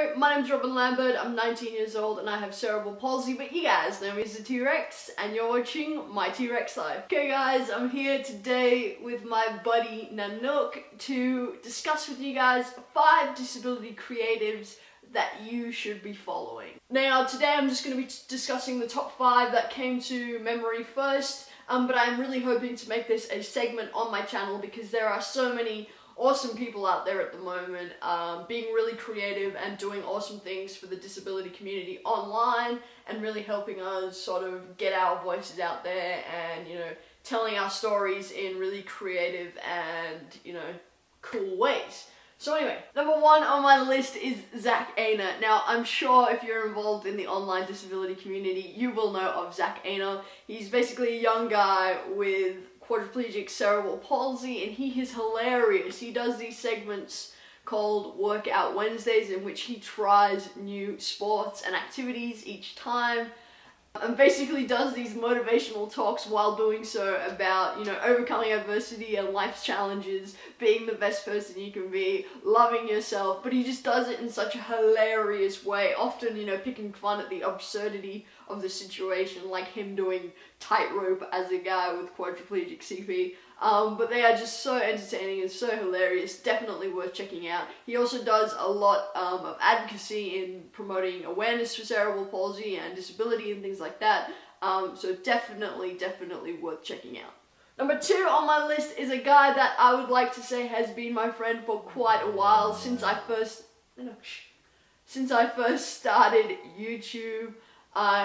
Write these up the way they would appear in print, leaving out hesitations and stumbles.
So, my name's Robin Lambert, I'm 19 years old and I have cerebral palsy, but you guys know me as the T-Rex and you're watching my T-Rex Life. Okay guys, I'm here today with my buddy Nanook to discuss with you guys 5 disability creatives that you should be following. Now, today I'm just going to be discussing the top 5 that came to memory first, but I'm really hoping to make this a segment on my channel because there are so many awesome people out there at the moment, being really creative and doing awesome things for the disability community online and really helping us sort of get our voices out there and, you know, telling our stories in really creative and, you know, cool ways. So anyway, number 1 on my list is JustASkinnyBoy. Now, I'm sure if you're involved in the online disability community, you will know of JustASkinnyBoy. He's basically a young guy with quadriplegic cerebral palsy, and he is hilarious. He does these segments called Workout Wednesdays in which he tries new sports and activities each time, and basically does these motivational talks while doing so about, you know, overcoming adversity and life's challenges, being the best person you can be, loving yourself, but he just does it in such a hilarious way, often, you know, picking fun at the absurdity of the situation, like him doing tightrope as a guy with quadriplegic CP. But they are just so entertaining and so hilarious, definitely worth checking out. He also does a lot of advocacy in promoting awareness for cerebral palsy and disability and things like that, so definitely worth checking out. Number 2 on my list is a guy that I would like to say has been my friend for quite a while, since I first started YouTube.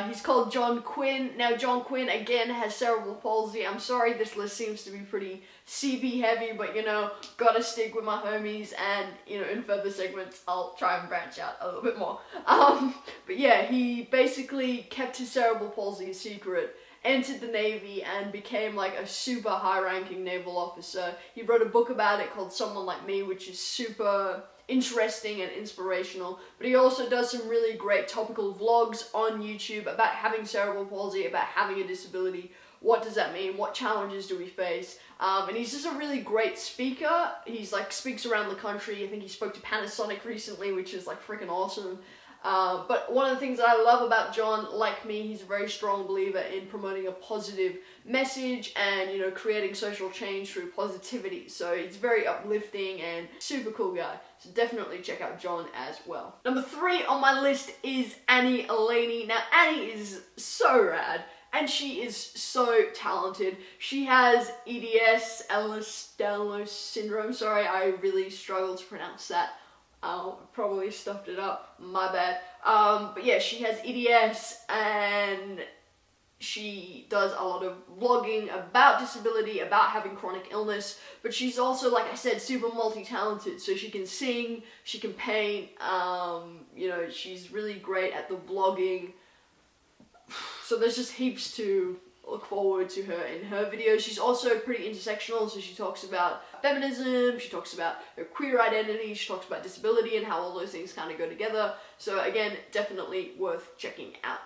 He's called Quinn. Now, Quinn, again, has cerebral palsy. I'm sorry this list seems to be pretty CB heavy, but, you know, gotta stick with my homies, and, you know, in further segments, I'll try and branch out a little bit more. But yeah, he basically kept his cerebral palsy a secret, entered the Navy, and became, like, a super high-ranking naval officer. He wrote a book about it called Someone Like Me, which is super interesting and inspirational, but he also does some really great topical vlogs on YouTube about having cerebral palsy, about having a disability. What does that mean? What challenges do we face? And he's just a really great speaker. He's like speaks around the country. I think he spoke to Panasonic recently, which is like freaking awesome. But one of the things that I love about John, like me, he's a very strong believer in promoting a positive message and, you know, creating social change through positivity. So he's very uplifting and super cool guy. So definitely check out John as well. Number 3 on my list is Elainey. Now, Annie is so rad, and she is so talented. She has EDS, Ehlers-Danlos syndrome. Sorry, I really struggle to pronounce that. Probably stuffed it up, my bad. But yeah, she has EDS, and she does a lot of vlogging about disability, about having chronic illness, but she's also, like I said, super multi-talented, so she can sing, she can paint, you know, she's really great at the vlogging, so there's just heaps to look forward to her in her videos. She's also pretty intersectional, so she talks about feminism, she talks about her queer identity, she talks about disability and how all those things kind of go together. So again, definitely worth checking out.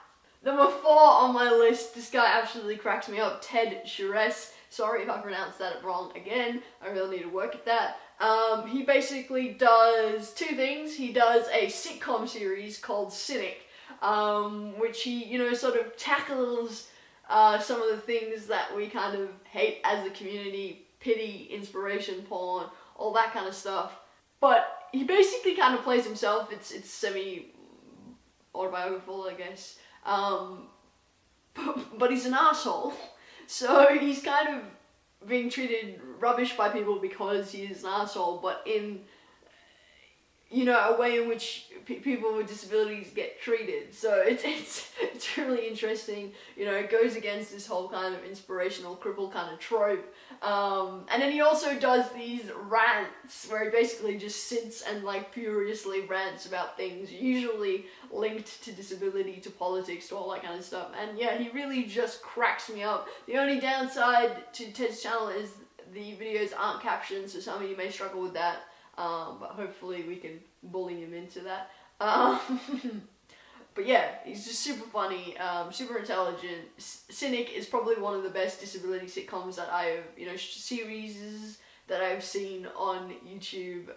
Number 4 on my list, this guy absolutely cracks me up, Shiress. Sorry if I pronounced that wrong again, I really need to work at that. He basically does 2 things. He does a sitcom series called Cynic, which he, you know, sort of tackles some of the things that we kind of hate as a community, pity, inspiration porn, all that kind of stuff. But he basically kind of plays himself. It's semi-autobiographical, I guess. But he's an asshole. So he's kind of being treated rubbish by people because he's an asshole, but in, you know, a way in which people with disabilities get treated. So it's really interesting. You know, it goes against this whole kind of inspirational cripple kind of trope. And then he also does these rants where he basically just sits and like furiously rants about things usually linked to disability, to politics, to all that kind of stuff. And yeah, he really just cracks me up. The only downside to Ted's channel is the videos aren't captioned, so some of you may struggle with that. But hopefully we can bully him into that. But yeah, he's just super funny, super intelligent. Cynic is probably one of the best disability sitcoms that I have, you know, series that I've seen on YouTube,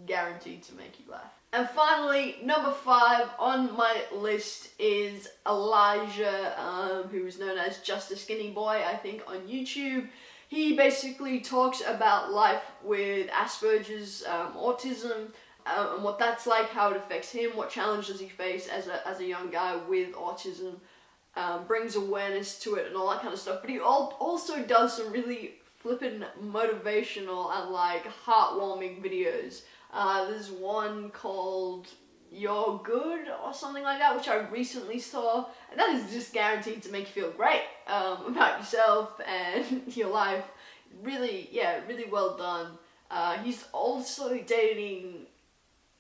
guaranteed to make you laugh. And finally, number 5 on my list is Elijah, who is known as JustASkinnyBoy, I think, on YouTube. He basically talks about life with Asperger's, autism, and what that's like, how it affects him, what challenges he faced as a young guy with autism, brings awareness to it and all that kind of stuff. But he also does some really flippin' motivational and like heartwarming videos. There's one called You're Good or something like that, which I recently saw, and that is just guaranteed to make you feel great about yourself and your life. Really, yeah, really well done. He's also dating,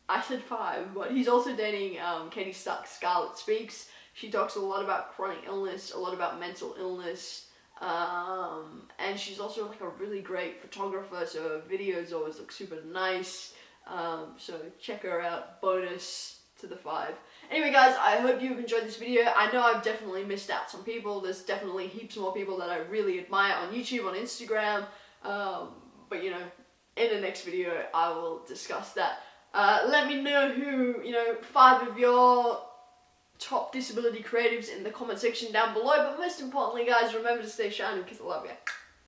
I said 5, but he's also dating Katie Scarlett Speaks. She talks a lot about chronic illness, a lot about mental illness, and she's also like a really great photographer, so her videos always look super nice. So check her out, bonus to the 5. Anyway guys, I hope you've enjoyed this video. I know I've definitely missed out some people. There's definitely heaps more people that I really admire on YouTube, on Instagram, but you know, in the next video I will discuss that. Let me know who, 5 of your top disability creatives in the comment section down below, but most importantly guys, remember to stay shiny because I love you.